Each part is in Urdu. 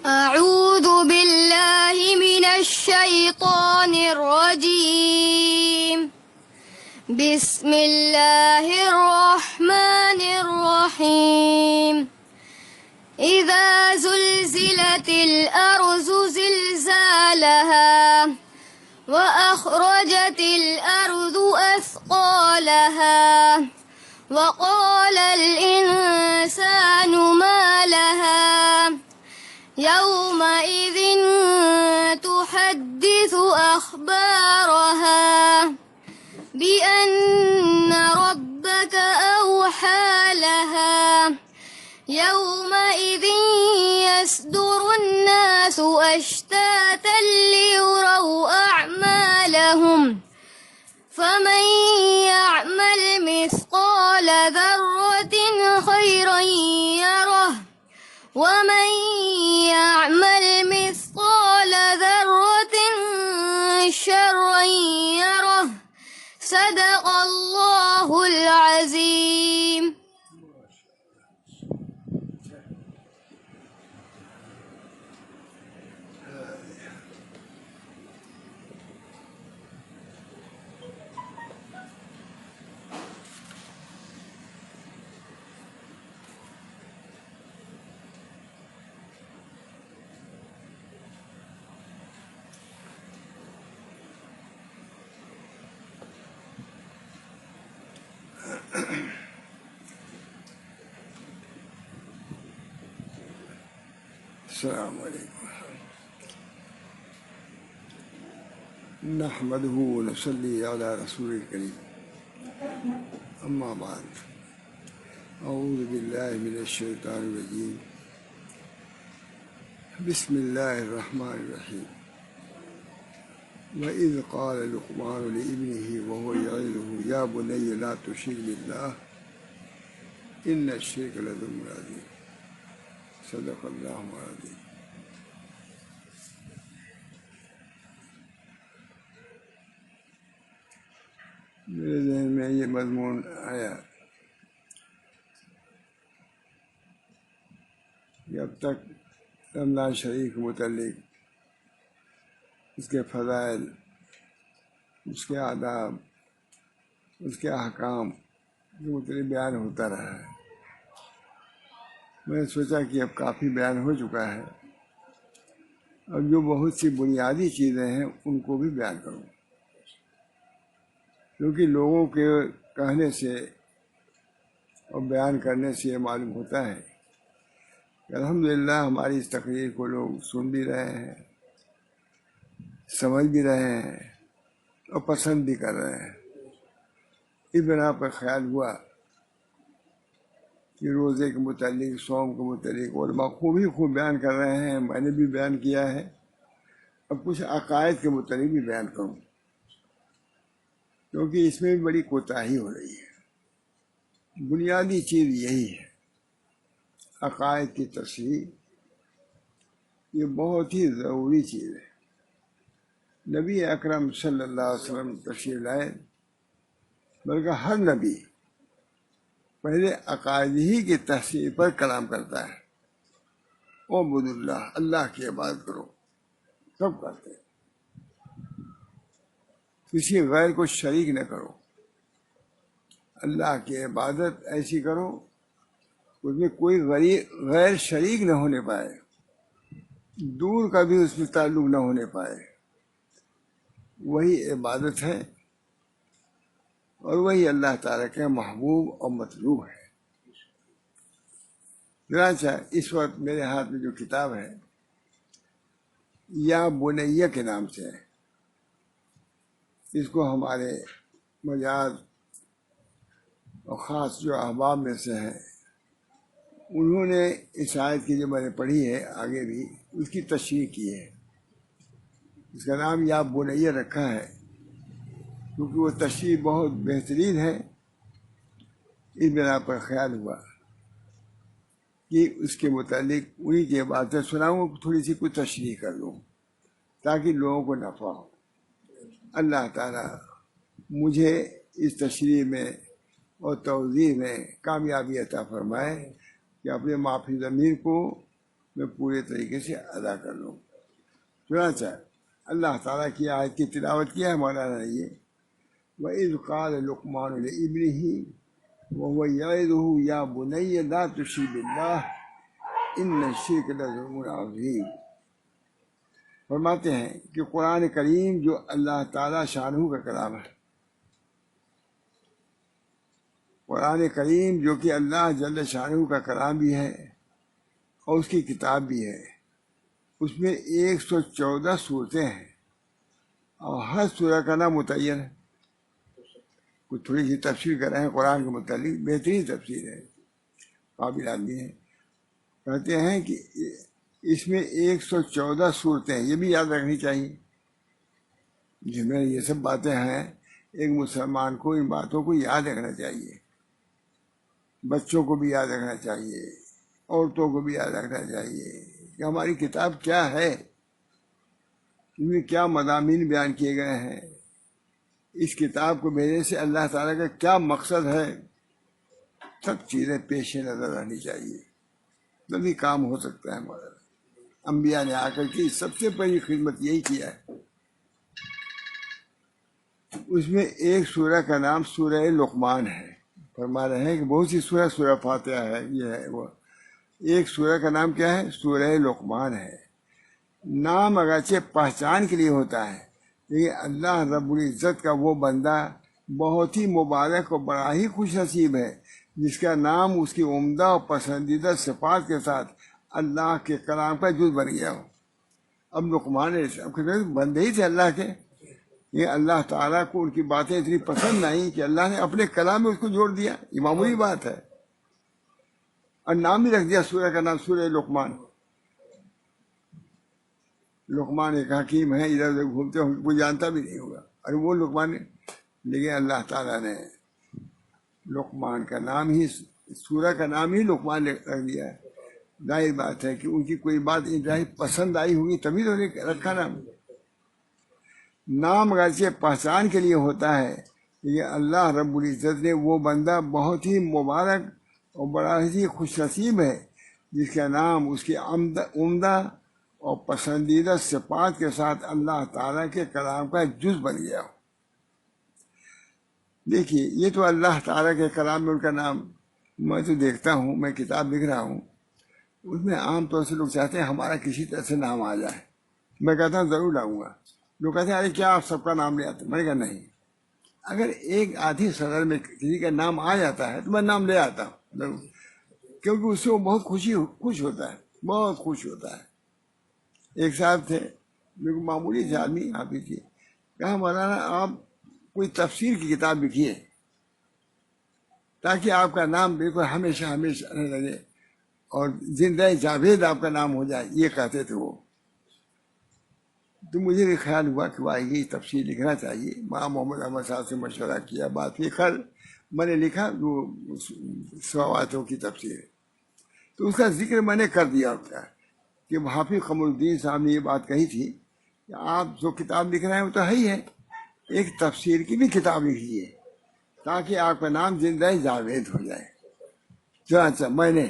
أعوذ بالله من الشيطان الرجيم. بسم الله الرحمن الرحيم. إذا زلزلت الأرض زلزالها وأخرجت الأرض أثقالها وقال الإنسان ما لها يومئذ تحدث أخبارها بأن ربك أوحى لها يومئذ يصدر الناس أشتاتا ليروا أعمالهم فمن يعمل مثقال ذرة خيرا يره ومن يعمل مثقال ذرة شرا يره. صدق الله العظيم. السلام علیکم نحمدہ ونصلی علی رسول الکریم اما بعد اعوذ باللہ من الشیطان الرجیم بسم اللہ الرحمن الرحیم وَإِذْ قَالَ لُقْمَانُ لِابْنِهِ وَهُوَ يَعِظُهُ يَا بُنَيَّ لَا تُشْرِكْ بِاللَّهِ إِنَّ الشِّرْكَ لَظُلْمٌ عَظِيمٌ. صدق اللہ العظیم. میرے ذہن میں یہ مضمون آیا کہ اب تک رمضان شریف کے متعلق اس کے فضائل، اس کے آداب، اس کے احکام کے متعلق بیان ہوتا رہا ہے. میں نے سوچا کہ اب کافی بیان ہو چکا ہے، اب جو بہت سی بنیادی چیزیں ہیں ان کو بھی بیان کروں، کیونکہ لوگوں کے کہنے سے اور بیان کرنے سے یہ معلوم ہوتا ہے کہ الحمدللہ ہماری اس تقریر کو لوگ سن بھی رہے ہیں، سمجھ بھی رہے ہیں اور پسند بھی کر رہے ہیں. اس بنا پر خیال ہوا کہ روزے کے متعلق، صوم کے متعلق علماء خوب بیان کر رہے ہیں، میں نے بھی بیان کیا ہے. اب کچھ عقائد کے متعلق بھی بیان کروں، کیونکہ اس میں بھی بڑی کوتاہی ہو رہی ہے. بنیادی چیز یہی ہے، عقائد کی تصحیح. یہ بہت ہی ضروری چیز ہے. نبی اکرم صلی اللہ علیہ وسلم تشریف لائے، بلکہ ہر نبی پہلے عقائد ہی کی تصحیح پر کلام کرتا ہے. اعبدوا اللہ، اللہ کی عبادت کرو. سب کرتے ہیں. کسی غیر کو شریک نہ کرو. اللہ کی عبادت ایسی کرو اس میں کوئی غیر شریک نہ ہونے پائے، دور کا بھی اس میں تعلق نہ ہونے پائے. وہی عبادت ہے اور وہی اللہ تعالیٰ کے محبوب اور مطلوب ہے. چنانچہ اس وقت میرے ہاتھ میں جو کتاب ہے یا بنیہ کے نام سے ہے، اس کو ہمارے مجاز اور خاص جو احباب میں سے ہیں انہوں نے اس آیت کی جو میں نے پڑھی ہے آگے بھی اس کی تشریح کی ہے. اس کا نام یا بنیہ رکھا ہے کیونکہ وہ تشریح بہت بہترین ہے. اس بنا پر خیال ہوا کہ اس کے متعلق انہی کی باتیں سناؤں، تھوڑی سی کوئی تشریح کر لوں تاکہ لوگوں کو نفع ہو. اللہ تعالیٰ مجھے اس تشریح میں اور توضیح میں کامیابی عطا فرمائے کہ اپنے معافی ضمیر کو میں پورے طریقے سے ادا کر لوں. چنانچہ اللہ تعالیٰ کی آیت کی تلاوت کیا ہے مولانا نے یہ وَإِذْ قَالَ لُقْمَانُ لِابْنِهِ وَهُوَ يَعِظُهُ يَا بُنَيَّ لَا تُشْرِكْ بِاللَّهِ إِنَّ الشِّرْكَ لَظُلْمٌ عَظِيمٌ. فرماتے ہیں کہ قرآن کریم جو اللہ تعالیٰ شانہ کا کلام ہے، قرآن کریم جو کہ اللہ جل شانہ کا کلام بھی ہے اور اس کی کتاب بھی ہے، اس میں 114 صورتیں ہیں اور ہر سورہ کا نام متعین ہے. کچھ تھوڑی سی تفسیر کر رہے ہیں قرآن کے متعلق، بہترین تفسیر ہے، قابل آدمی ہے. کہتے ہیں کہ اس میں 114 صورتیں ہیں، یہ بھی یاد رکھنی چاہیے. جس میں یہ سب باتیں ہیں، ایک مسلمان کو ان باتوں کو یاد رکھنا چاہیے، بچوں کو بھی یاد رکھنا چاہیے، عورتوں کو بھی یاد رکھنا چاہیے کہ ہماری کتاب کیا ہے، اس میں کیا مضامین بیان کیے گئے ہیں، اس کتاب کو بھیجنے سے اللہ تعالیٰ کا کیا مقصد ہے. سب چیزیں پیش نظر رہنی چاہیے، تبھی کام ہو سکتا ہے. مولانا انبیاء نے آ کر کی سب سے بڑی خدمت یہی کیا ہے. اس میں ایک سورہ کا نام سورہ لقمان ہے. فرما رہے ہیں کہ بہت سی سورہ فاتحہ ہے، یہ ہے وہ. ایک سورہ کا نام کیا ہے؟ سورہ لقمان ہے. نام اگرچہ پہچان کے لیے ہوتا ہے، لیکن اللہ رب العزت کا وہ بندہ بہت ہی مبارک اور بڑا ہی خوش نصیب ہے جس کا نام اس کی عمدہ اور پسندیدہ صفات کے ساتھ اللہ کے کلام کا جز بن گیا ہو. اب لقمان بندے ہی تھے اللہ کے، یہ اللہ تعالیٰ کو ان کی باتیں اتنی پسند آئیں کہ اللہ نے اپنے کلام میں اس کو جوڑ دیا. یہ معمولی بات ہے. اور نام بھی رکھ دیا سورہ کا نام سورہ لقمان. لقمان ایک حکیم ہے، ادھر ادھر گھومتے ہوں، کوئی جانتا بھی نہیں ہوگا اور وہ لقمان ہے. لیکن اللہ تعالیٰ نے لقمان کا نام ہی، سورہ کا نام ہی لقمان رکھ دیا ہے. ظاہر بات ہے کہ ان کی کوئی بات انتہائی پسند آئی ہوگی تبھی تو رکھا نام. نام اگرچہ پہچان کے لیے ہوتا ہے، لیکن اللہ رب العزت نے وہ بندہ بہت ہی مبارک اور بڑا ہی خوش نصیب ہے جس کا نام اس کی عمدہ اور پسندیدہ صفات کے ساتھ اللہ تعالیٰ کے کلام کا جز بن گیا ہو. دیکھیے یہ تو اللہ تعالیٰ کے کلام میں ان کا نام، میں تو دیکھتا ہوں، میں کتاب لکھ رہا ہوں، اس میں عام طور سے لوگ چاہتے ہیں ہمارا کسی طرح سے نام آ جائے. میں کہتا ہوں ضرور لاؤں گا. لوگ کہتے ہیں ارے کیا آپ سب کا نام لے آتے؟ میں نے کہا نہیں، اگر ایک آدھی صدر میں کسی کا نام آ جاتا ہے تو میں نام لے آتا ہوں ضرور، کیونکہ اس سے وہ بہت خوش ہوتا ہے، بہت خوش ہوتا ہے. ایک صاحب تھے، بالکل معمولی سے آدمی، حافظ تھے، کہا مولانا آپ کوئی تفسیر کی کتاب لکھیے تاکہ آپ کا نام بالکل ہمیشہ ہمیشہ رہنے لگے اور زندہ جاوید آپ کا نام ہو جائے. یہ کہتے تھے وہ. تو مجھے بھی خیال ہوا کہ واقعی تفسیر لکھنا چاہیے. ماں محمد احمد صاحب سے مشورہ کیا، بات کی، خیر میں نے لکھا جو سواتوں کی تفسیر. تو اس کا ذکر میں نے کر دیا اس کا کہ حافظ قمر الدین صاحب نے یہ بات کہی تھی کہ آپ جو کتاب لکھ رہے ہیں وہ تو ہے ہی ہے، ایک تفسیر کی بھی کتاب لکھیے تاکہ آپ کا نام زندہ جاوید ہو جائے. چنانچہ میں نے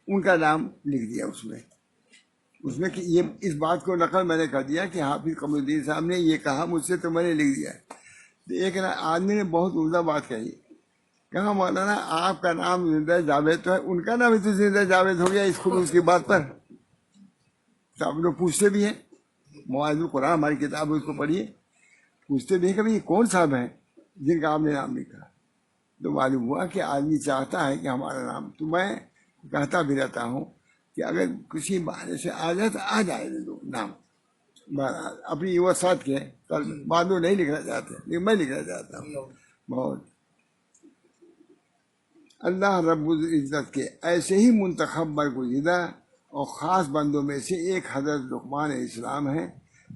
ان کا نام لکھ دیا اس میں کہ یہ اس بات کو نقل میں نے کر دیا کہ حافظ قمر الدین صاحب نے یہ کہا مجھ سے، تو میں نے لکھ دیا. تو ایک آدمی نے بہت عمدہ بات کہی، کہا مولانا آپ کا نام زندہ جاوید تو ہے، ان کا نام تو زندہ جاوید ہو گیا اس خلوص کی بات پر. تو آپ لوگ پوچھتے بھی ہیں، مواعظ القرآن ہماری کتاب ہے، اس کو پڑھیے، پوچھتے بھی ہیں کہ یہ کون صاحب ہیں جن کا آپ نے نام لکھا. تو معلوم ہوا کہ آدمی چاہتا ہے کہ ہمارا نام، تو میں کہتا بھی رہتا ہوں کہ اگر کسی بہانے سے آ جائے تو آ جائے نام، اپنی وسعت کے بعد وہ نہیں لکھنا چاہتے، لیکن میں لکھنا چاہتا ہوں. بہت اللہ رب العزت کے ایسے ہی منتخب برگزیدہ اور خاص بندوں میں سے ایک حضرت لقمان علیہ السلام ہیں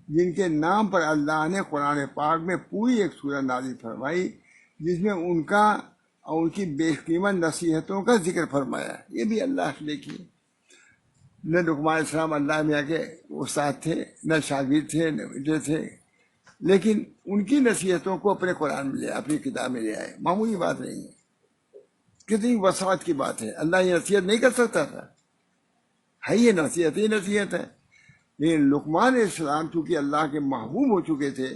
جن کے نام پر اللہ نے قرآن پاک میں پوری ایک سورہ نازل فرمائی جس میں ان کا اور ان کی بے قیمت نصیحتوں کا ذکر فرمایا. یہ بھی اللہ نے کی. نہ لقمان علیہ السلام اللہ میں آ کے استاد تھے، نہ شاگرد تھے، نہ بیٹے تھے، لیکن ان کی نصیحتوں کو اپنے قرآن میں لے، اپنی کتاب میں لے آئے. معمولی بات نہیں ہے، کتنی وسعت کی بات ہے. اللہ یہ نصیحت نہیں کر سکتا تھا؟ ہے یہ نصیحت ہی نصیحت ہے. لیکن لقمان علیہ السلام چونکہ اللہ کے محبوب ہو چکے تھے،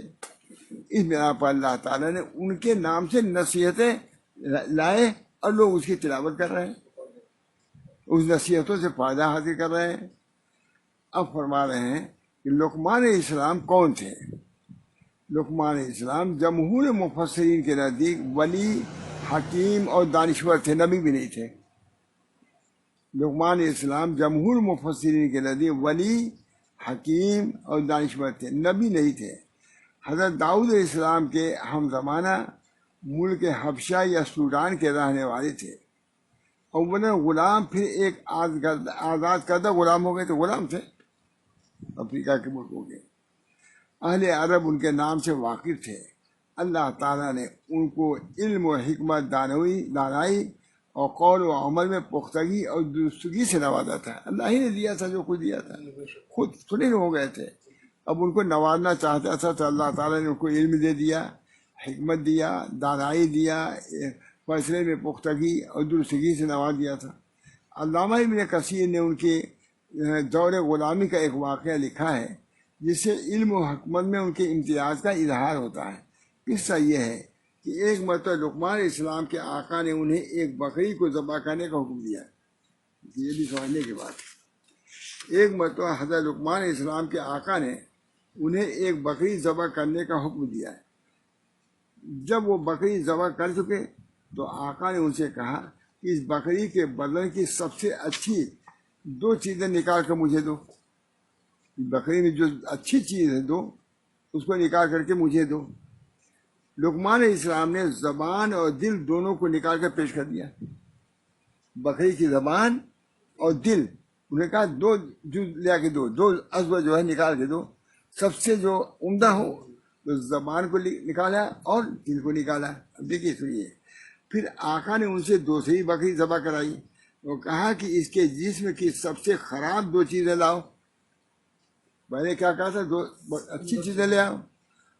اس بنا پر اللہ تعالیٰ نے ان کے نام سے نصیحتیں لائے اور لوگ اس کی تلاوت کر رہے ہیں، اس نصیحتوں سے فائدہ حاصل کر رہے ہیں. اب فرما رہے ہیں کہ لقمان علیہ السلام کون تھے. لقمان علیہ السلام جمہور مفسرین کے نزدیک ولی، حکیم اور دانشور تھے، نبی بھی نہیں تھے. لقمان علیہ السلام جمہور مفسرین کے نزدیک ولی، حکیم اور دانشور تھے، نبی نہیں تھے. حضرت داؤد علیہ السلام کے ہم زمانہ ملک حبشہ یا سوڈان کے رہنے والے تھے. اولا غلام، پھر ایک آزاد کردہ غلام ہو گئے تو غلام تھے افریقہ کے ملکوں کے. اہل عرب ان کے نام سے واقف تھے. اللہ تعالیٰ نے ان کو علم و حکمت، دانائی اور قول و عمل میں پختگی اور درستگی سے نوازا تھا. اللہ ہی نے دیا تھا جو کچھ دیا تھا، خود تھوڑے ہو گئے تھے. اب ان کو نوازنا چاہتا تھا تو اللہ تعالیٰ نے ان کو علم دے دیا، حکمت دیا، دانائی دیا، فیصلے میں پختگی اور درستگی سے نواز دیا تھا. علامہ ابن کثیر نے ان کے دور غلامی کا ایک واقعہ لکھا ہے جس سے علم و حکمت میں ان کے امتیاز کا اظہار ہوتا ہے. قصہ یہ ہے کہ ایک مرتبہ لقمان علیہ السلام کے آقا نے انہیں ایک بکری کو ذبح کرنے کا حکم دیا. یہ بھی سمجھنے کی بات ہے. ایک مرتبہ حضرت لقمان علیہ السلام کے آقا نے انہیں ایک بکری ذبح کرنے کا حکم دیا ہے. جب وہ بکری ذبح کر چکے تو آقا نے ان سے کہا کہ اس بکری کے بدن کی سب سے اچھی 2 چیزیں نکال کر مجھے دو. بکری میں جو اچھی چیز ہے دو، اس کو نکال کر کے مجھے دو. لقمان علیہ السلام نے زبان اور دل دونوں کو نکال کر پیش کر دیا. بکری کی زبان اور دل، انہوں نے کہا 2 جز لے کے دو، 2 عضو جو ہے نکال کے دو. سب سے جو عمدہ ہو تو زبان کو نکالا اور دل کو نکالا. اب دیکھیے سنیے، پھر آقا نے ان سے دوسری بکری ذبح کرائی. وہ کہا کہ اس کے جسم کی سب سے خراب 2 چیزیں لاؤ. میں نے کیا کہا تھا؟ 2 اچھی چیزیں لے آؤ،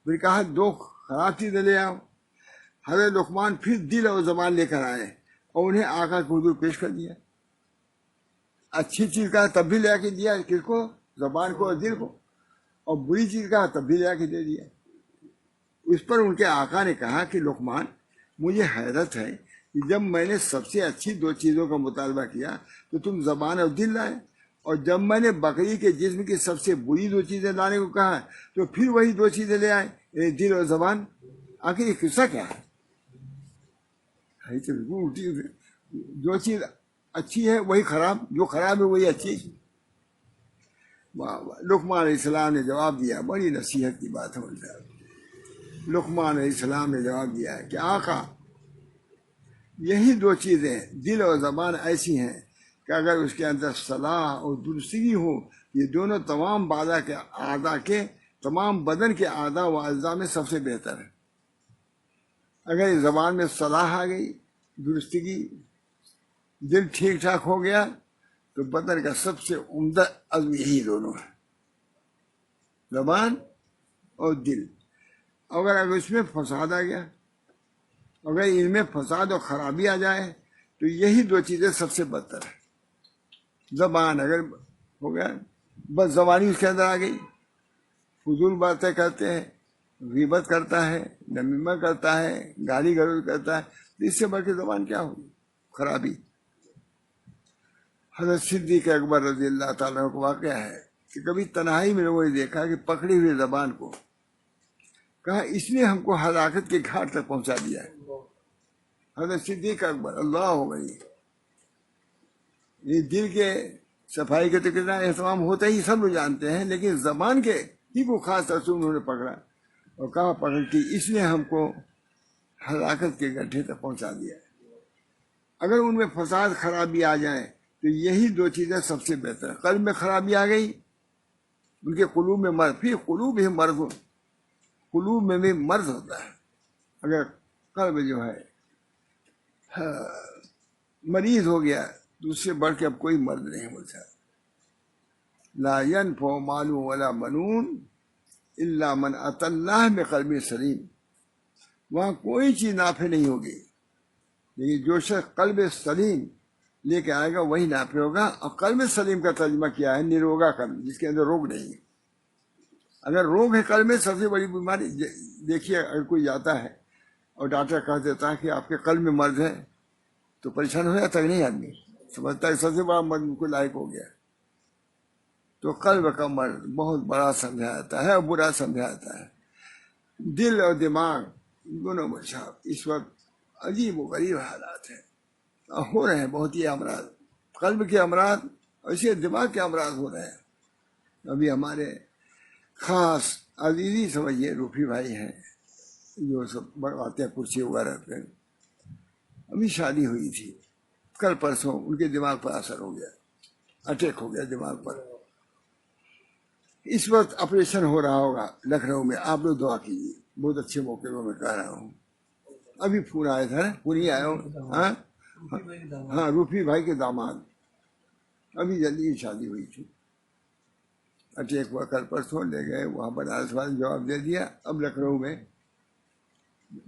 پھر کہا 2 خراب چیزیں لے آؤ. حضرت لقمان پھر دل اور زبان لے کر آئے اور انہیں آقا کے حضور پیش کر دیا. اچھی چیز کا تب بھی لے کے دیا، کس کو؟ زبان کو اور دل کو. اور بری چیز کا تب بھی لے کے دے دیا. اس پر ان کے آقا نے کہا کہ لقمان، مجھے حیرت ہے کہ جب میں نے سب سے اچھی 2 چیزوں کا مطالبہ کیا تو تم زبان اور دل لائے، اور جب میں نے بکری کے جسم کی سب سے بری 2 چیزیں لانے کو کہا تو پھر وہی 2 چیزیں لے آئے، یعنی دل اور زبان. آخر یہ قصہ کیا ہے؟ جو چیز اچھی ہے وہی خراب، جو خراب ہے وہی اچھی. لقمان علیہ السلام نے جواب دیا، بڑی نصیحت کی بات ہے. لقمان علیہ السلام نے جواب دیا کہ آقا، یہی 2 چیزیں دل اور زبان ایسی ہیں کہ اگر اس کے اندر صلاح اور درستگی ہو، یہ دونوں تمام تمام بدن کے اعضاء و اجزاء میں سب سے بہتر ہے. اگر اس زبان میں صلاح آ گئی، درستگی، دل ٹھیک ٹھاک ہو گیا تو بدن کا سب سے عمدہ عضو یہی دونوں ہے، زبان اور دل. اگر اس میں فساد آ گیا، اگر ان میں فساد اور خرابی آ جائے تو یہی 2 چیزیں سب سے بدتر ہے. زبان اگر ہو گیا، بس زبانی اس کے اندر آ گئی، فضول باتیں کرتے ہیں، غیبت کرتا ہے، نمیمہ کرتا ہے، گالی گلوچ کرتا ہے، تو اس سے بڑھ کے زبان کیا ہوگی؟ خرابی. حضرت صدیق اکبر رضی اللہ تعالیٰ عنہ کو واقعہ ہے کہ کبھی تنہائی میں لوگوں نے دیکھا کہ پکڑی ہوئی زبان کو، کہا اس نے ہم کو ہلاکت کے گھاٹ تک پہنچا دیا ہے. حضرت صدیق اکبر، اللہ ہو گئی. یہ دل کے صفائی کے تو کتنا اہتمام ہوتا ہی سب لوگ جانتے ہیں، لیکن زبان کے ہی کو خاص طور سے انہوں نے پکڑا اور کہا پکڑ کے اس نے ہم کو ہلاکت کے گڈھے تک پہنچا دیا ہے. اگر ان میں فساد خرابی آ جائے تو یہی 2 چیزیں سب سے بہتر ہے. قلب میں خرابی آ گئی، ان کے قلوب میں مرض، پھر قلوب ہی مرض، قلوب میں بھی مرض ہوتا ہے. اگر قلب جو ہے مریض ہو گیا تو اس سے بڑھ کے اب کوئی مرض نہیں ہوتا. لا ينفع مال ولا بنون الا من اتى اللہ بقلب سلیم. وہاں کوئی چیز نافع نہیں ہوگی، لیکن جو شخص قلب سلیم لے کے آئے گا وہی نافع ہوگا. اور قلب سلیم کا ترجمہ کیا ہے نروگا قلب، جس کے اندر روگ نہیں ہے. اگر روگ ہے قلب میں، سب سے بڑی بیماری دیکھیے، اگر کوئی جاتا ہے اور ڈاکٹر کہہ دیتا ہے کہ آپ کے قلب میں مرض ہے تو پریشان ہو جاتا ہے نہیں؟ آدمی سمجھتا ہے سب سے بڑا مرض کو لائق ہو گیا. تو قلب کا مرض بہت بڑا سمجھا جاتا ہے اور برا سمجھا جاتا ہے. دل اور دماغ دونوں مشاب اس وقت عجیب و غریب حالات ہیں، ہو رہے ہیں بہت ہی امراض، قلب کے امراض اور اسی دماغ کے امراض ہو رہے ہیں. ابھی ہمارے خاص عزیزی سمجھیے روفی بھائی ہیں جو سب بڑھواتے ہیں کرسی وغیرہ پہ، ابھی شادی ہوئی تھی، کل پرسوں ان کے دماغ پر اثر ہو گیا، اٹیک ہو گیا دماغ پر. اس وقت آپریشن ہو رہا ہوگا لکھنؤ میں، آپ لوگ دعا کیجیے. بہت اچھے موقع پر میں کہہ رہا ہوں. ابھی فون آیا تھا، پوری آیا ہوں. ہاں روفی بھائی کے داماد، ابھی جلدی شادی ہوئی تھی، اٹیک ہوا کل پرسوں، لے گئے وہاں بنارس والے جواب دے دیا. اب لکھنؤ میں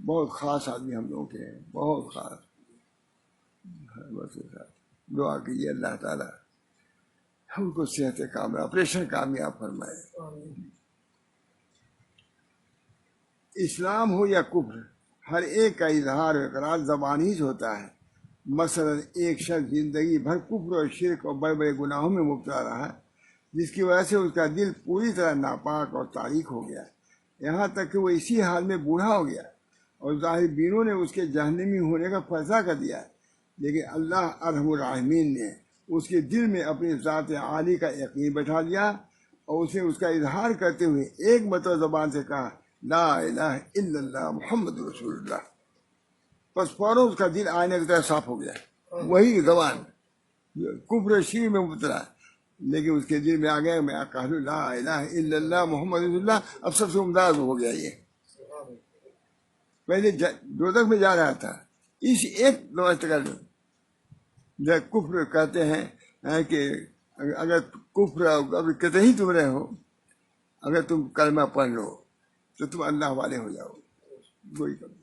بہت خاص آدمی ہم لوگوں کے ہیں، بہت خاص. بس دعا کیجیے اللہ تعالیٰ ہم کو صحت کاملہ، آپریشن کامیاب فرمائے. اسلام ہو یا کفر، ہر ایک کا اظہار و اقرار زبانی سے ہوتا ہے. مثلا ایک شخص زندگی بھر کفر اور شرک اور بڑے بڑے گناہوں میں مبتلا رہا، جس کی وجہ سے اس کا دل پوری طرح ناپاک اور تاریک ہو گیا، یہاں تک کہ وہ اسی حال میں بوڑھا ہو گیا اور ظاہر بینوں نے اس کے جہنمی ہونے کا فیصلہ کر دیا. لیکن اللہ ارحم الراحمین نے اس کے دل میں اپنی ذات عالی کا یقین بٹھا دیا اور اسے اس کا اظہار کرتے ہوئے ایک مرتبہ زبان سے کہا لا الہ الا اللہ محمد رسول اللہ. بس فوراً اس کا دل آئینے کی طرح صاف ہو گیا. وہی زبان کفر شرک میں مبتلا، لیکن اس کے دل میں آ گیا میں کہا لا الہ الا اللہ محمد رسول اللہ. اب سب سے عمدہ ہو گیا. یہ پہلے دوزخ میں جا رہا تھا، اس ایک جب کفر کہتے ہیں کہ اگر کفر ابھی کہتے ہی تم رہے ہو، اگر تم کلمہ پڑھ لو تو تم اللہ والے ہو جاؤ. کوئی کمی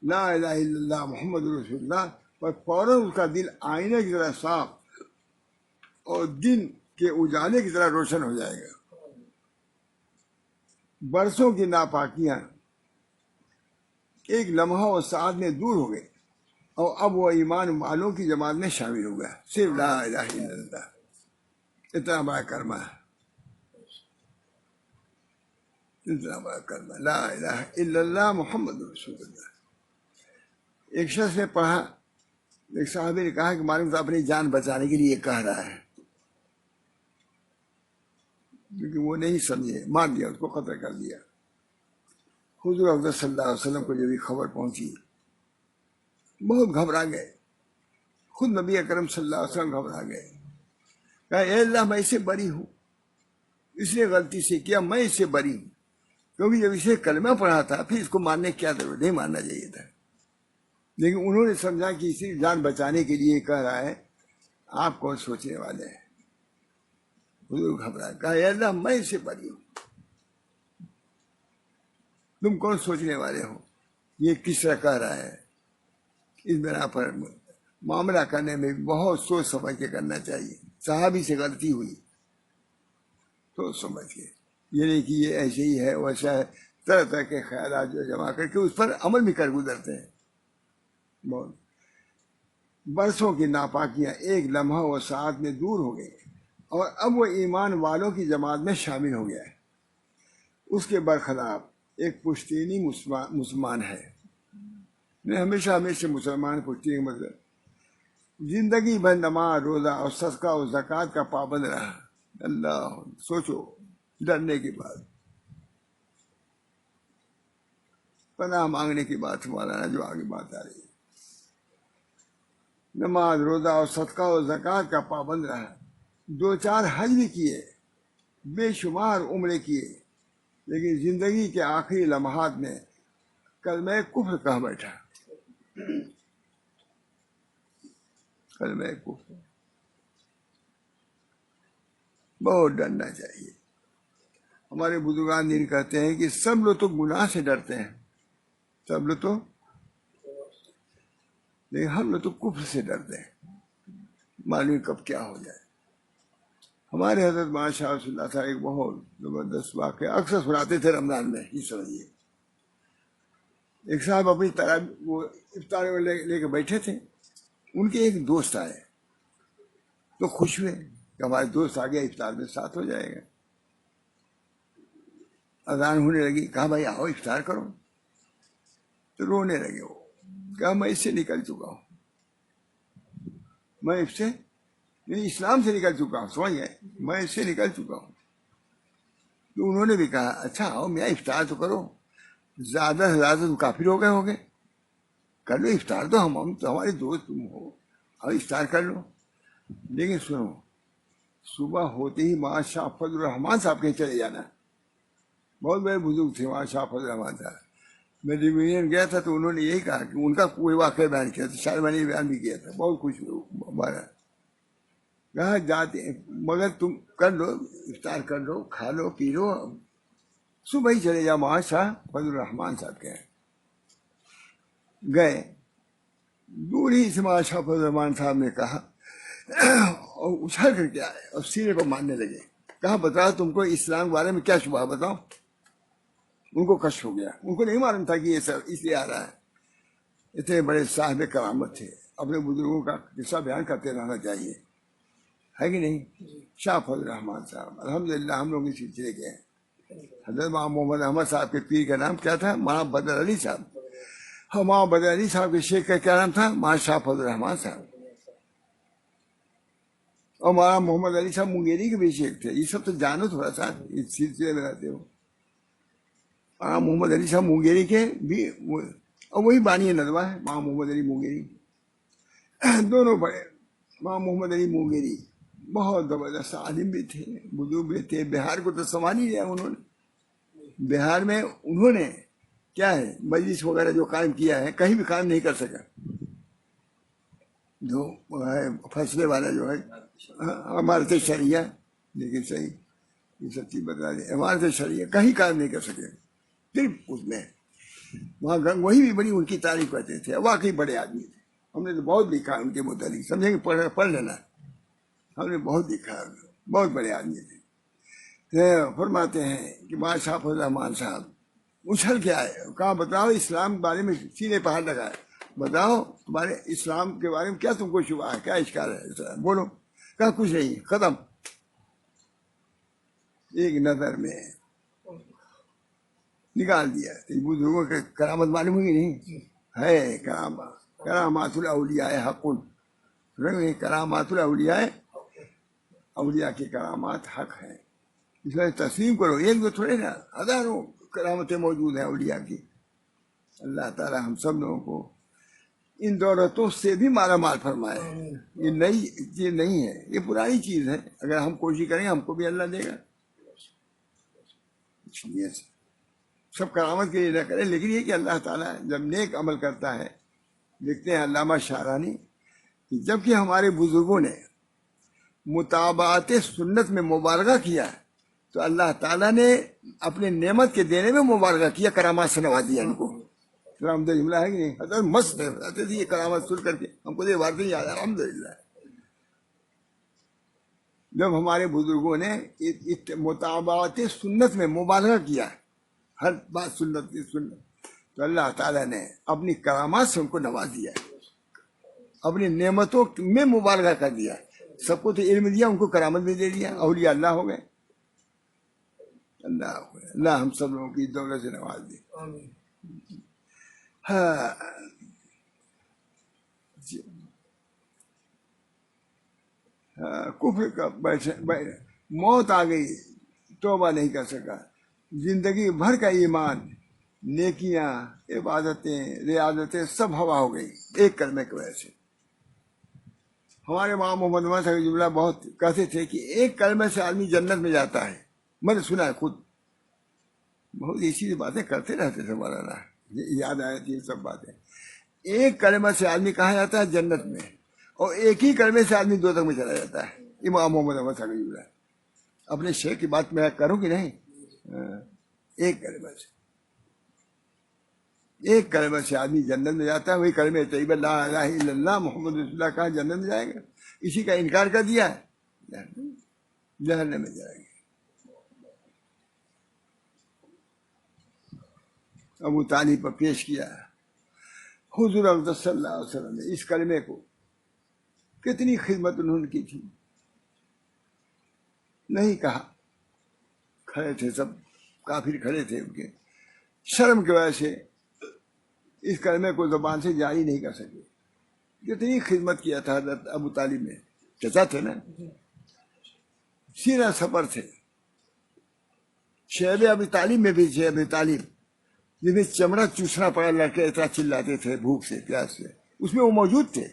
لا الہ الا اللہ محمد رسول اللہ، پر فوراً اس کا دل آئینے کی طرح صاف اور دن کے اجالے کی طرح روشن ہو جائے گا. برسوں کی ناپاکیاں ایک لمحہ اور ساعت میں دور ہو گئی اور اب وہ ایمان والوں کی جماعت میں شامل ہو گیا. صرف لا الہ الا اللہ، اتنا بڑا کلمہ ہے، اتنا بڑا کلمہ لا الہ الا اللہ محمد رسول اللہ. ایک شخص نے پڑھا، ایک صحابی نے کہا کہ معلوم صاحب اپنی جان بچانے کے لیے یہ کہہ رہا ہے، کیونکہ وہ نہیں سمجھے، مار دیا، اس کو قتل کر دیا. حضور اکرم صلی اللہ علیہ وسلم کو جب یہ خبر پہنچی بہت گھبرا گئے. خود نبی اکرم صلی اللہ علیہ وسلم گھبرا گئے، کہا اے اللہ میں اس سے بری ہوں، اس نے غلطی سے کیا، میں اس سے بری ہوں. کیونکہ جب اسے کلمہ پڑھا تھا پھر اس کو مارنے کی کیا ضرورت، نہیں مارنا چاہیے تھا. لیکن انہوں نے سمجھا کہ اسی جان بچانے کے لیے کہہ رہا ہے، آپ کون سوچنے والے ہیں. حضور گھبرا، کہا اے اللہ میں اس سے بری ہوں، تم کون سوچنے والے ہو، یہ کس طرح کہہ رہا ہے. اس بنا پر معاملہ کرنے میں بہت سوچ سمجھ کے کرنا چاہیے. صحابی سے غلطی ہوئی، سوچ سمجھ کے، یہ نہیں کہ یہ ایسے ہی ہے ویسا ہے، طرح طرح کے خیالات جو جمع کر کے اس پر عمل بھی کر گزرتے ہیں. بہت برسوں کی ناپاکیاں ایک لمحہ و ساعت میں دور ہو گئی اور اب وہ ایمان والوں کی جماعت میں شامل ہو گیا ہے. اس کے برخلاف ایک پشتینی مسلمان ہے. میں ہمیشہ مسلمان پشتینی مطلب زندگی بھر نماز روزہ اور صدقہ اور زکوٰۃ کا پابند رہا. اللہ سوچو، ڈرنے کی بات، پناہ مانگنے کی بات مولانا جو آگے بات آ رہی ہے. نماز روزہ اور صدقہ اور زکوٰۃ کا پابند رہا، 2-4 حج بھی کیے، بے شمار عمرے کیے، لیکن زندگی کے آخری لمحات میں کلمہ کفر کہہ بیٹھا. کلمہ کفر. بہت ڈرنا چاہیے. ہمارے بزرگان دین کہتے ہیں کہ سب لوگ تو گناہ سے ڈرتے ہیں، سب لوگ تو، لیکن ہم لوگ تو کفر سے ڈرتے ہیں. معلوم کب کیا ہو جائے. ہمارے حضرت ماشاء اللہ تھا ایک بہت زبردست واقعہ اکثر سناتے تھے رمضان میں. یہ سمجھیے ایک صاحب اپنی طرح وہ افطار لے کے بیٹھے تھے. ان کے ایک دوست آئے تو خوش ہوئے کہ ہمارے دوست آ گیا, افطار میں ساتھ ہو جائے گا. اذان ہونے لگی, کہا بھائی آؤ افطار کرو. تو رونے لگے وہ, کہا میں اس سے نکل چکا ہوں, میں اس سے یعنی اسلام سے نکل چکا ہوں, سمجھ گئے, میں اس سے نکل چکا ہوں. تو انہوں نے بھی کہا اچھا آؤ میاں افطار تو کرو, زیادہ سے زیادہ تم کافر ہو گئے ہوگے, کر لو افطار, تو ہم تو ہمارے دوست تم ہو, اور افطار کر لو. لیکن سنو, صبح ہوتے ہی وہاں شاہ فضل الرحمان صاحب کے چلے جانا. بہت بڑے بزرگ تھے وہاں شاہ فضل الرحمان صاحب. میں ریونین گیا تھا تو انہوں نے یہی کہا کہ ان کا کوئی واقعہ بیان کیا تھا, شاید میں نے بیان بھی کیا تھا, بہت خوش ہوئے. کہا جاتے مگر تم کر لو افطار, کر لو, کھا لو, پی لو, صبح ہی چلے جاؤ وہاں شاہ فضل الرحمان صاحب کے. گئے, دور ہی سے وہاں شاہ فضل الرحمان صاحب نے کہا اور اچھل کر کے آئے اور سینے کو مارنے لگے. کہا بتاؤ تم کو اسلام کے بارے میں کیا شبہ, بتاؤ. ان کو کشف ہو گیا, ان کو نہیں معلوم تھا کہ یہ سب اس لیے آ رہا ہے. اتنے بڑے صاحب کرامت تھے, اپنے بزرگوں کا قصہ بیان کرتے رہنا چاہیے, ہے کہ نہیں. شاہ فضل الرحمان صاحب الحمدللہ ہم لوگ اس سلسلے کے ہیں. حضرت مولانا محمد احمد صاحب کے پیر کا نام کیا تھا, مولانا بدر علی صاحب. ہاں, مولانا بدر علی صاحب کے شیخ کا کیا نام تھا, مولانا شاہ فضل الرحمان صاحب. اور مولانا محمد علی صاحب منگیری کے بھی شیخ تھے. یہ سب تو جانو تھوڑا سا, اس سلسلے میں رہتے ہو. مولانا محمد علی صاحب منگیری کے بھی, اور وہی بانی ندوہ ہے مولانا محمد علی منگیری. دونوں بڑے. مولانا محمد علی منگیری بہت زبردست عالم بھی تھے, بزرگ بھی تھے. بہار کو تو سنبھال ہی لیا انہوں نے. بہار میں انہوں نے کیا ہے مجلس وغیرہ جو قائم کیا ہے, کہیں بھی قائم نہیں کر سکا. جو ہے فیصلے والا جو ہے عمارت شریعہ, لیکن صحیح یہ سچی بتا دیں, عمارت شریعہ کہیں قائم نہیں کر سکے. صرف اس میں وہاں وہی بھی بڑی ان کی تعریف کرتے تھے, واقعی بڑے آدمی تھے. ہم نے تو بہت لکھا ان کے متعلق, سمجھیں گے, پڑھ لینا, ہم نے بہت لکھا, بہت بڑے آدمی تھے. فرماتے ہیں کہ بادشاہ فضل الرحمان صاحب اچھل کے آئے, کہا بتاؤ اسلام کے بارے میں, سینے پہ ہاتھ لگائے, بتاؤ تمہارے اسلام کے بارے میں کیا تم کو شبہ ہے, کیا اشکال ہے, بولو. کہا کچھ نہیں, ختم. ایک نظر میں نکال دیا. بزرگوں کے کرامت معلوم ہوگی نہیں ہے, کرامات الاولیاء حق. کرامات الاولیاء, اولیاء کی کرامات حق ہیں, اس میں تسلیم کرو. ایک دو تھوڑے نا, ہزاروں کرامتیں موجود ہیں اولیاء کی. اللہ تعالی ہم سب لوگوں کو ان دولتوں سے بھی مالا مال فرمائے. یہ نئی چیز نہیں ہے, یہ پرانی چیز ہے. اگر ہم کوشش کریں ہم کو بھی اللہ دے گا. سب کرامت کے لیے نہ کریں, لیکن یہ کہ اللہ تعالیٰ جب نیک عمل کرتا ہے. دیکھتے ہیں علامہ شعرانی, جبکہ ہمارے بزرگوں نے مطابعت سنت میں مبالغہ کیا تو اللہ تعالیٰ نے اپنے نعمت کے دینے میں مبالغہ کیا, کرامات سے نواز دیا ان کو. جملہ ہے کہ نہیں, حضرت مست ہے یہ کرامت سن کر کے ہم کو یہ بات نہیں یاد ہے. الحمدللہ جب ہمارے بزرگوں نے مطابعت سنت میں مبالغہ کیا, ہر بات سنت کی سنت, تو اللہ تعالیٰ نے اپنی کرامات سے ان کو نواز دیا, اپنی نعمتوں میں مبالغہ کر دیا. سب کو تو علم دیا, ان کو کرامت بھی دے دیا, اولیاء اللہ ہو گئے. اللہ ہم سب لوگوں کی دولت سے نواز دے. ہاں کفر کا موت آ گئی, توبہ نہیں کر سکا. زندگی بھر کا ایمان, نیکیاں, عبادتیں, ریاضتیں سب ہوا ہو گئی ایک کلمے کی وجہ سے. ہمارے ماں محمد عمر صاحب جملہ بہت کہتے تھے کہ ایک کلمے سے آدمی جنت میں جاتا ہے. میں نے سنا ہے خود, بہت ایسی باتیں کرتے رہتے تھے مولانا, یاد آئے تھی سب باتیں. ایک کلمہ سے آدمی کہاں جاتا ہے جنت میں, اور ایک ہی کلمے سے آدمی دوزخ میں چلا جاتا ہے. امام محمد عمر صاحب جملہ. اپنے شیخ کی بات میں کروں کہ نہیں, ایک کلمہ سے, ایک کلمہ سے آدمی جنت میں جاتا ہے. وہی کلمہ طیبہ لا الہ الا اللہ محمد رسول اللہ کہاں جنت میں جائے گا. اسی کا انکار کر دیا جہنم میں جائیں گے. ابو طالب پر پیش کیا. حضور اقدس صلی اللہ علیہ وسلم نے اس کلمے کو کتنی خدمت انہوں نے کی تھی. نہیں کہا. کھڑے تھے سب کافر کھڑے تھے، ان کے شرم کی وجہ سے اس کلمے کو زبان سے جاری نہیں کر سکے. کتنی خدمت کیا تھا حضرت ابو طالب نے. چچا تھے نا، سینا سفر تھے. شعب ابی طالب میں بھی شعب ابی طالب جس میں چمڑا چوسنا پڑا، لڑکے اتنا چلاتے تھے بھوک سے پیاس سے، اس میں وہ موجود تھے.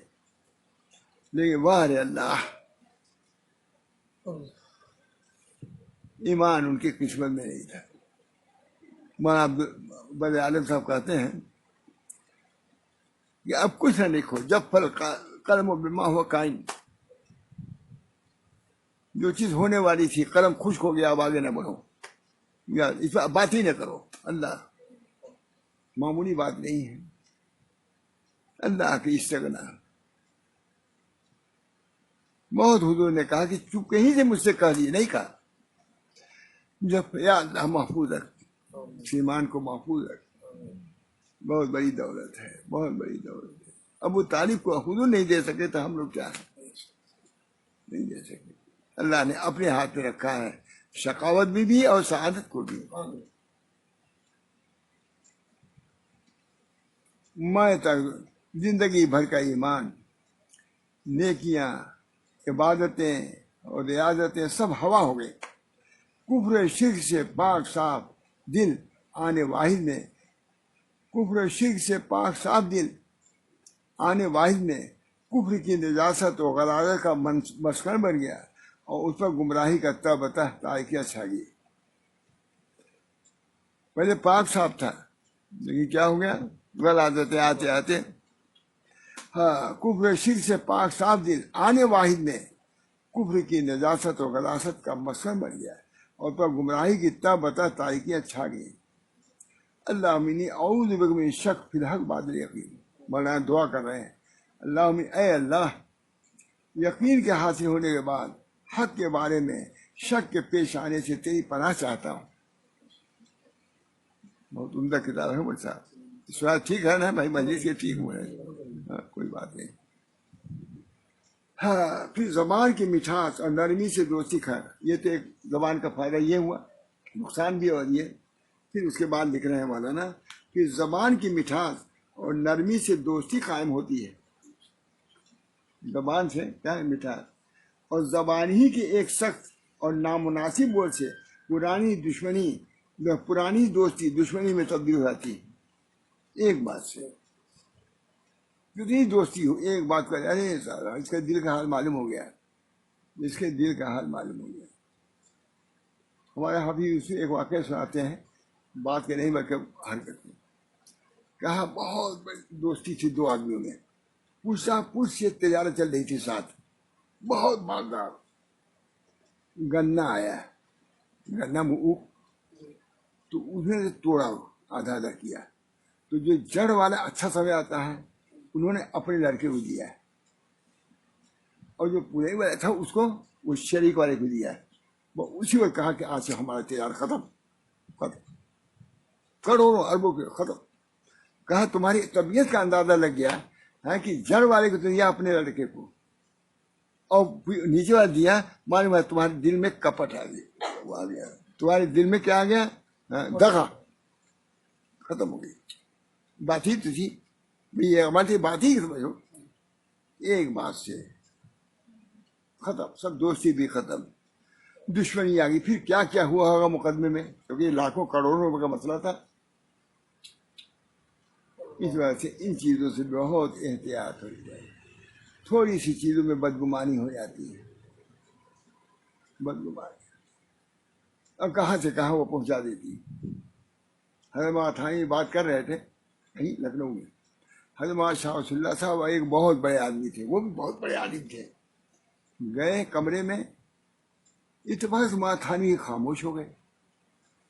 لیکن واہ رے اللہ، ایمان ان کی قسمت میں نہیں تھا. مولانا عبد عالم صاحب کہتے ہیں کہ اب کچھ نہ لکھو، جب پھل قلم و بما ہوا قائم. جو چیز ہونے والی تھی، قلم خشک ہو گیا، اب آگے نہ بڑھو، یا اس پر بات ہی نہ کرو. اللہ معمولی بات نہیں ہے. اللہ کی استغنا. بہت حضور نے کہا کہ چپ کہیں سے مجھ سے کہہ دیے، نہیں کہا. جب یا اللہ محفوظ رکھ، ایمان کو محفوظ رکھ. بہت بڑی دولت ہے، بہت بڑی دولت ہے. ابو طالب کو حضور نہیں دے سکے تو ہم لوگ کیا ہیں؟ نہیں دے سکے. اللہ نے اپنے ہاتھ میں رکھا ہے، شقاوت بھی اور سعادت کو بھی. میں تک زندگی بھر کا ایمان، نیکیاں، عبادتیں اور ریاضتیں سب ہوا ہو گئے. کفر شرک سے پاک صاف دل آنے واحد میں، کفر شرک سے پاک صاف دل آنے واحد میں کفر کی نجاست و غلاظت کا مسکن بن گیا، اور اس پر گمراہی کا تبتہ تاریکیاں چھا گئی. پہلے پاک صاف تھا، لیکن کیا ہو گیا؟ غلاظتیں آتے آتے. ہاں، کفر شرک سے پاک صاف دل آنے واحد میں کفر کی نجاست و غلاظت کا مسکن بن گیا، اور پر گمراہی کی تبتہ تاریکیاں چھا گئی. اللہ منی اعوذ بک من شک فی الحق بعد الیقین. مولانا دعا کر رہے ہیں، اللہ اے اللہ، یقین کے حاصل ہونے کے بعد حق کے بارے میں شک کے پیش آنے سے تیری پناہ چاہتا ہوں. بہت عمدہ کتاب ہے بڑا صاحب. سوال ٹھیک ہے نا بھائی؟ مجلس کے ٹھیک ہوئے، کوئی بات نہیں. ہاں، پھر زبان کی مٹھاس اور نرمی سے دوستی کھانا. یہ تو ایک زبان کا فائدہ یہ ہوا، نقصان بھی. اور یہ پھر اس کے بعد لکھ رہے ہیں مولانا، پھر زبان کی مٹھاس اور نرمی سے دوستی قائم ہوتی ہے. زبان سے کیا ہے؟ مٹھاس. اور زبان ہی کے ایک سخت اور نامناسب بول سے پرانی دوستی دشمنی میں تبدیل ہو جاتی ہے. ایک بات سے کتنی دوستی ہو، ایک بات کر، ارے سارا اس کے دل کا حال معلوم ہو گیا، اس کے دل کا حال معلوم ہو گیا. ہمارے حافظ ایک واقعہ سناتے ہیں، بات کے نہیں بلکہ حرکت میں. کہا بہت بڑی دوستی تھی دو آدمیوں میں، پوچھ سے تجارت چل رہی تھی ساتھ، بہت مالدار. گنا آیا، گنا تو اس نے توڑا، آدھا آدھا کیا. تو جو جڑ والا اچھا سمے آتا ہے انہوں نے اپنے لڑکے کو دیا ہے، اور جو پورے والا تھا اس کو وہ شریک والے کو دیا ہے. وہ اسی وقت کہا کہ آج سے ہمارا تجارت ختم، کروڑوں اربوں کے ختم. کہا تمہاری طبیعت کا اندازہ لگ گیا ہے کہ جڑ والے کو تو دیا اپنے لڑکے کو، اور نیچے والا دیا، معلوم ہے تمہارے دل میں کپٹ آ گیا، وہ آ گیا تمہارے دل میں. کیا آ گیا؟ دغا. ختم ہو گئی. بات ہی تو تھی، یہ ہماری بات ہی سمجھو، ایک بات سے ختم. سب دوستی بھی ختم، دشمنی آ گئی. پھر کیا کیا ہوا ہوگا مقدمے میں، کیونکہ یہ لاکھوں کروڑوں روپے کا مسئلہ تھا. اس وجہ سے ان چیزوں سے بہت احتیاط ہو جائے. تھوڑی سی چیزوں میں بدگمانی ہو جاتی ہے، بدگمانی. اب کہاں سے کہاں وہ پہنچا دیتی. حضرت مولانا بات کر رہے تھے کہیں لکھنؤ میں. حضرت مولانا شاہ ولی اللہ صاحب ایک بہت بڑے آدمی تھے، وہ بھی بہت بڑے عالم تھے. گئے کمرے میں، اتفاق سے مولانا تھانوی خاموش ہو گئے.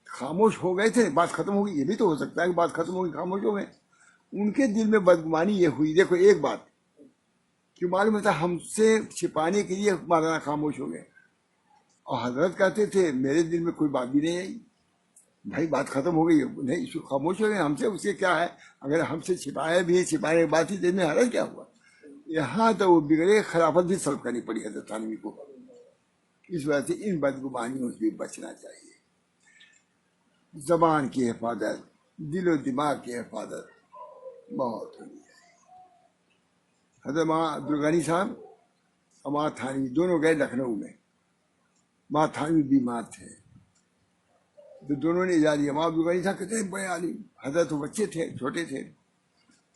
خاموش ہو گئے تھے، بات ختم ہو گئی. یہ بھی تو ہو سکتا ہے کہ بات ختم ہو گئی، خاموش ہو گئے. ان کے دل میں بدگمانی یہ ہوئی، دیکھو ایک بات کہ معلوم ہوتا ہم سے چھپانے کے لیے مولانا خاموش ہو گئے. اور حضرت کہتے تھے میرے دل میں کوئی بات بھی نہیں آئی. بھائی بات ختم ہو گئی, نہیں خاموش ہو گئے, ہم سے اس کے کیا ہے, اگر ہم سے چھپایا بھی چھپانے کی بات ہی دل میں حرج کیا ہوا. یہاں تو وہ بگڑے, خلافت بھی سلب کرنی پڑی حضرت تھانوی کو. اس وجہ سے ان بدگمانیوں سے بچنا چاہیے. زبان کی حفاظت, دل و دماغ کی حفاظت بہت ہونی ہے. حضرت مولانا عبدالغنی صاحب اور مولانا تھانوی دونوں گئے لکھنؤ میں. مولانا تھانوی بیمار تھے تو دونوں نے اجازت دیا. مولانا عبدالغنی صاحب کہتے ہیں بڑے عالم, حضرت بچے تھے, چھوٹے تھے.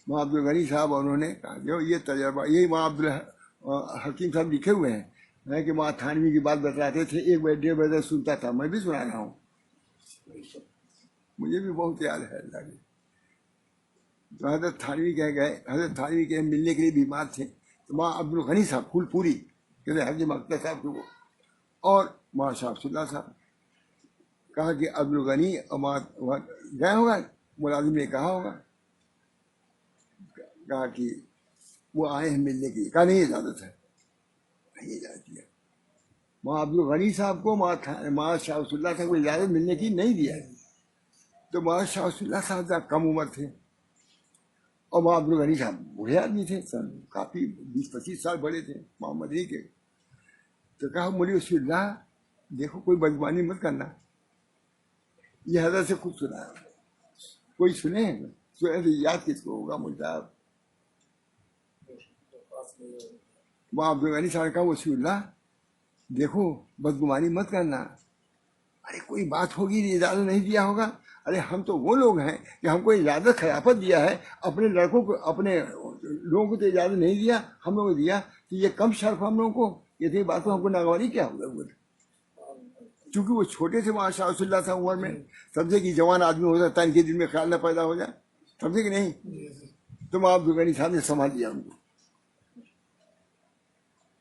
مولانا عبدالغنی صاحب انہوں نے کہا جو یہ تجربہ, یہی مولانا عبدالحکیم صاحب لکھے ہوئے ہیں کہ مولانا تھانوی کی بات بتلاتے تھے, 1 بجے 1:30 بجے سنتا تھا, میں بھی سنا رہا ہوں, مجھے بھی بہت یاد ہے اللہ کی. تو حضرت تھانوی کہہ گئے, حضرت تھانوی کے ملنے کے لیے بیمار تھے. تو مولانا عبدالغنی صاحب پھول پوری کہتے ہیں حاجی مختار صاحب کو, اور مولانا شاہ عبد اللہ صاحب کہا کہ عبدالغنی گئے ہوگا, ملازم نے کہا ہوگا, کہا کہ وہ آئے ہیں ملنے کے لیے. کہا نہیں اجازت ہے, نہیں اجازت دیا. مولانا عبدالغنی صاحب کو مولانا شاہ عبد اللہ صاحب کو اجازت ملنے کی نہیں دیا. تو مولانا شاہ عبد اللہ صاحب کم عمر تھے اور مولانا عبدالغنی صاحب بوڑھے آدمی تھے, کافی 20-25 سال بڑے تھے محمد علی کے. تو کہا مولوی رسول اللہ دیکھو کوئی بدگمانی مت کرنا. یہ حضرت سے خود سنا ہے, کوئی سنے تو یاد کس کو ہوگا مجھ صاحب. وہاں عبدالغنی صاحب نے کہا رسول اللہ دیکھو بدگمانی مت کرنا. ارے کوئی بات ہوگی, اجازت نہیں دیا ہوگا. ارے ہم تو وہ لوگ ہیں کہ ہم کو اجازت خلافت دیا ہے, اپنے لڑکوں کو اپنے لوگوں کو تو اجازت نہیں دیا, ہم لوگوں کو دیا. تو یہ کم شرف ہم لوگوں کو, یہ بات کو ہم کو ناگواری کیا ہوگا. چونکہ وہ چھوٹے تھے وہاں شاہ رسول اللہ صاحب عمر میں, سمجھے کہ جوان آدمی ہو سکتا ہے ان کے دل میں خیال نہ پیدا ہو جائے, سمجھے کہ نہیں. تو وہاں عبدالغنی صاحب نے سنبھال دیا ان کو,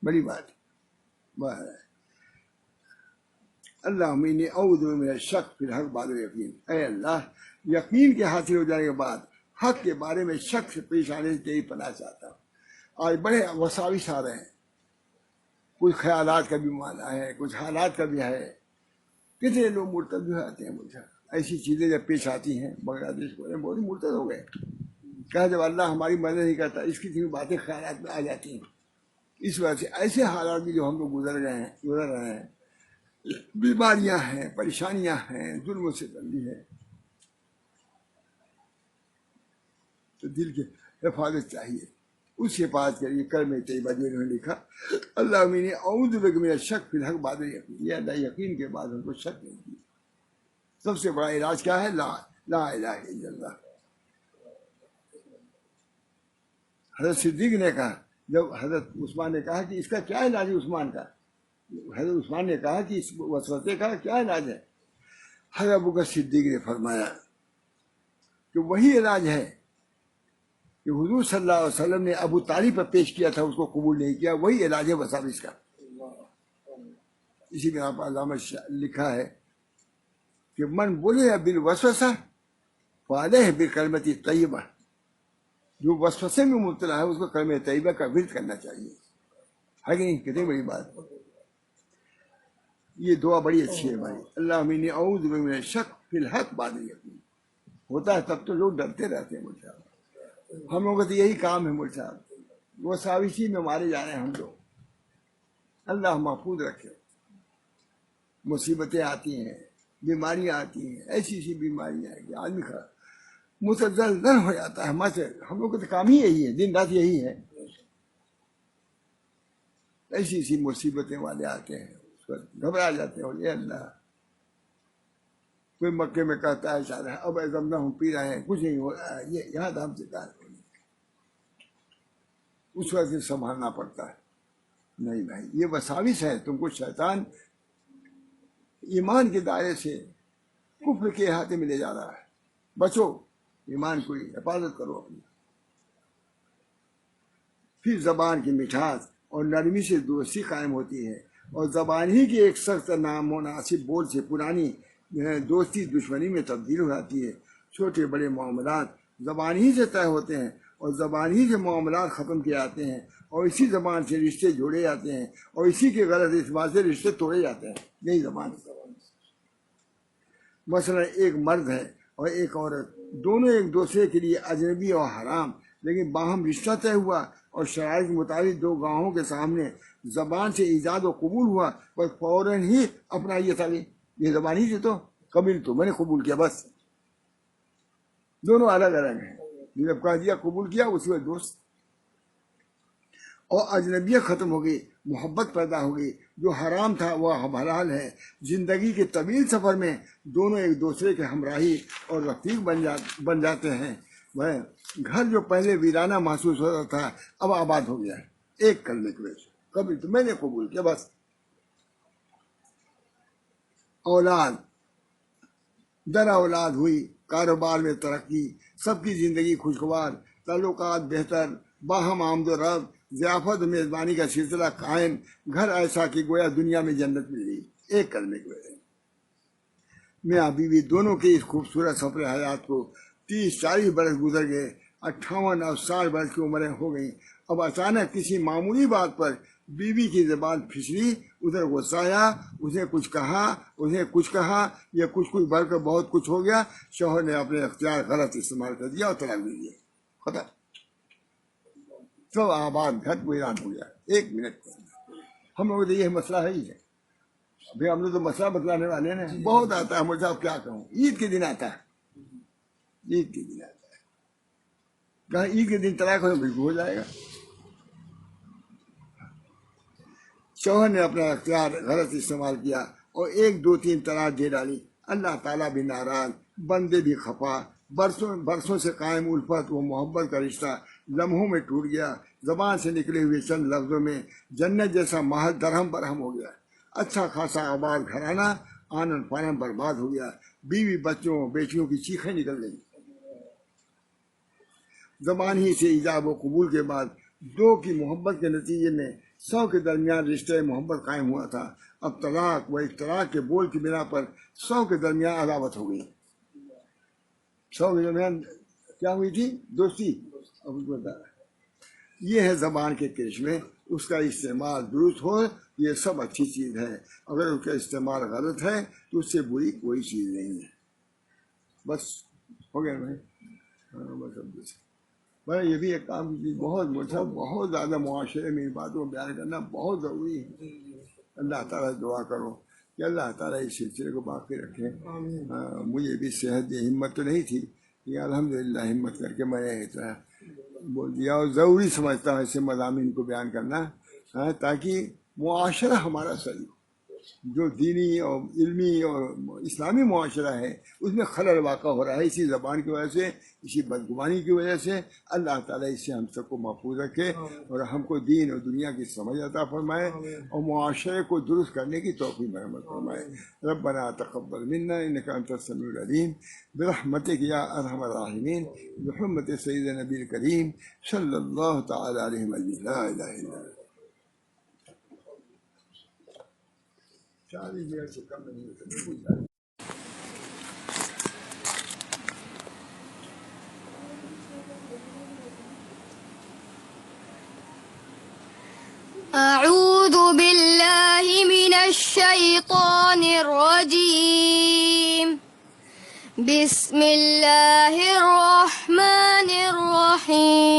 بڑی بات. اللہم انی اعوذ من الشک فی الحق بعد الیقین. اے اللہ یقین کے حاصل ہو جانے کے بعد حق کے بارے میں شک سے پیش آنے سے تیری پناہ چاہتا ہوں. آج بڑے وساوس آ رہے ہیں, کچھ خیالات کا بھی معنی ہے, کچھ حالات کا بھی ہے. کتنے لوگ مرتد بھی آتے ہیں مجھے, ایسی چیزیں جب پیش آتی ہیں بنگلہ دیش کو بہت مرتد ہو گئے. کہا جب اللہ ہماری مدد نہیں کرتا, اس کی باتیں خیالات میں آ جاتی ہیں. اس وجہ سے ایسے حالات بھی جو ہم لوگ گزر رہے ہیں, بیماریاں ہیں, پریشانیاں ہیں, ظلم و ستم ہے, تو دل کی حفاظت چاہیے. اس حفاظت کے لیے کلمہ طیبہ جو انہوں نے لکھا, اللہم انی اعوذ بک من الشک فی الحق بعد الیقین. یہ اللہ یقین کے بعد ہم کو شک نہیں دی. سب سے بڑا علاج کیا ہے؟ لا الہ الا اللہ. حضرت صدیق نے کہا, جب حضرت عثمان نے کہا کہ اس کا کیا علاج ہے عثمان کا, حضرت عثمان نے کہا کہ اس وسوسے کا کیا علاج ہے. حضرت ابوبکر صدیق نے فرمایا کہ وہی علاج ہے کہ حضور صلی اللہ علیہ وسلم نے ابو طالب پر پیش کیا تھا, اس کو قبول نہیں کیا, وہی علاج ہے وساوس کا. اسی بنا پر علامہ لکھا ہے کہ من بولے بالوسوسہ فعلیہ بکلمۃ طیبہ. جو وسوسے میں مبتلا ہے اس کو کلمہ طیبہ کا ورد کرنا چاہیے, ہے کہ نہیں؟ کتنی بڑی بات. یہ دعا بڑی اچھی ہے بھائی. اللہم انی اعوذ بک من الشک فی الحق بعد الیقین. ہوتا ہے تب تو لوگ ڈرتے رہتے ہیں. مجھے ہم لوگوں کا تو یہی کام ہے مجھے صاحب, وہ ساویسی میں مارے جا رہے ہیں ہم لوگ. اللہ محفوظ رکھے. مصیبتیں آتی ہیں, بیماریاں آتی ہیں, ایسی بیماریاں ہیں کہ آدمی متزلزل ہو جاتا ہے. ہم لوگ کا تو کام ہی یہی ہے, دن رات یہی ہے. ایسی مصیبتیں والے آتے ہیں, اس پر گھبرا جاتے ہیں. اے اللہ, کوئی مکے میں کہتا ہے شاید اب زمزم ہم پی رہے ہیں, کچھ نہیں ہو رہا ہے, یہ یہاں تو ہم سے کہا, اس وقت سے سنبھالنا پڑتا ہے. نہیں بھائی, یہ وساوس ہے. تم کو شیطان ایمان کے دائرے سے کفر کے احاطے میں لے جا رہا ہے. بچو, ایمان کو حفاظت کرو اپنی. پھر زبان کی مٹھاس اور نرمی سے دوستی قائم ہوتی ہے, اور زبان ہی کی ایک سخت نامناسب بول سے پرانی دوستی دشمنی میں تبدیل ہو جاتی ہے. چھوٹے بڑے معاملات زبان ہی سے طے ہوتے ہیں, اور زبان ہی سے معاملات ختم کیے جاتے ہیں، اور اسی زبان سے رشتے جوڑے جاتے ہیں، اور اسی کے غلط استعمال سے رشتے توڑے جاتے ہیں. یہی زبان ہے. مثلا ایک مرد ہے اور ایک عورت، دونوں ایک دوسرے کے لیے اجنبی اور حرام، لیکن باہم رشتہ طے ہوا اور شرائط کے مطابق دو گواہوں کے سامنے زبان سے ایجاد و قبول ہوا، بس فوراً ہی اپنا یہ زبان ہی سے تو قبول تو میں نے قبول کیا، بس دونوں الگ الگ ہیں. جب کہا دیا قبول کیا، اسی وقت دوست. اور اجنبیت ختم ہو گئی، محبت پیدا ہو گئی، جو حرام تھا وہ اب حلال ہے. زندگی کے طویل سفر میں دونوں ایک دوسرے کے ہمراہی اور رفیق بن جاتے ہیں. وہ گھر جو پہلے ویرانہ محسوس ہوتا تھا اب آباد ہو گیا ہے ایک کلمے کی وجہ سے. کبھی تو میں نے قبول کیا، بس. اولاد در اولاد ہوئی، کاروبار میں ترقی، سب کی زندگی خوشگوار، تعلقات بہتر، باہم آمد و رفت، ضیافت و میزبانی کا سلسلہ قائم. گھر ایسا کہ گویا دنیا میں جنت مل گئی ایک کرنے کی وجہ سے. میاں بیوی دونوں کے اس خوبصورت سفر حیات کو 30-40 برس گزر گئے، 58 اور 60 برس کی عمریں ہو گئیں. اب اچانک کسی معمولی بات پر بیوی کی زبان پھسلی، ادھر غصہ آیا، اسے کچھ کہا یا کچھ بڑھ کر بہت کچھ ہو گیا. شوہر نے اپنے اختیار غلط استعمال کر دیا اور طلاق دے دیا. ختم، سب آباد، گھر ویران ہو گیا ایک منٹ. ہم لوگوں کو یہ مسئلہ ہے ہی ہے. ابھی ہم لوگ تو مسئلہ بتلانے والے ہیں، بہت آتا ہے مجھے. اب کیا کہوں، عید کے دن آتا ہے، عید کے دن آتا ہے. کہاں عید کے دن طلاق ہو بالکل ہو جائے گا. شوہر نے اپنا اختیار غلط استعمال کیا اور 1-2-3 طلاق دے ڈالی. اللہ تعالیٰ بھی ناراض، بندے بھی خفا. برسوں سے قائم الفت و محبت کا رشتہ لمحوں میں ٹوٹ گیا. زبان سے نکلے ہوئے چند لفظوں میں جنت جیسا محل درہم برہم ہو گیا. اچھا خاصا آباد گھرانہ آنن فانن برباد ہو گیا. بیوی بچوں بیٹیوں کی چیخیں نکل گئی. زبان ہی سے ایجاب و قبول کے بعد دو کی محبت کے نتیجے میں 100 کے درمیان رشتہ محبت قائم ہوا تھا. اب طلاق و اختلاق کے بول کی بنا پر 100 کے درمیان عداوت ہو گئی. 100 کے درمیان کیا ہوئی تھی؟ دوستی. یہ ہے زبان کے کرشمے. اس کا استعمال درست ہو یہ سب اچھی چیز ہے، اگر اس کا استعمال غلط ہے تو اس سے بری کوئی چیز نہیں ہے. بس ہو گیا بھائی. یہ بھی ایک کام کی بہت زیادہ معاشرے میں باتوں بیان کرنا بہت ضروری ہے. اللہ تعالیٰ دعا کرو کہ اللہ تعالیٰ اس سلسلے کو باقی رکھے. مجھے بھی صحت دی ہمت تو نہیں تھی، یہ الحمدللہ ہمت کر کے میں نے اتنا بول دیا. اور ضروری سمجھتا ہوں ایسے مضامین کو بیان کرنا تاکہ معاشرہ ہمارا صحیح ہو. جو دینی اور علمی اور اسلامی معاشرہ ہے اس میں خلل واقع ہو رہا ہے اسی زبان کی وجہ سے، اسی بدگمانی کی وجہ سے. اللہ تعالیٰ اس سے ہم سب کو محفوظ رکھے اور ہم کو دین اور دنیا کی سمجھ عطا فرمائے اور معاشرے کو درست کرنے کی توفیق مرحمت فرمائے. ربنا تقبل منا انک انت السمیع العلیم برحمتک یا ارحم الراحمین بحرمت سید نبی الکریم صلی اللہ تعالی علیہ وسلم. لا الہ الا اللہ. 40 منٹ سے کم نہیں ہوتا. أعوذ بالله من الشيطان الرجيم. بسم الله الرحمن الرحيم.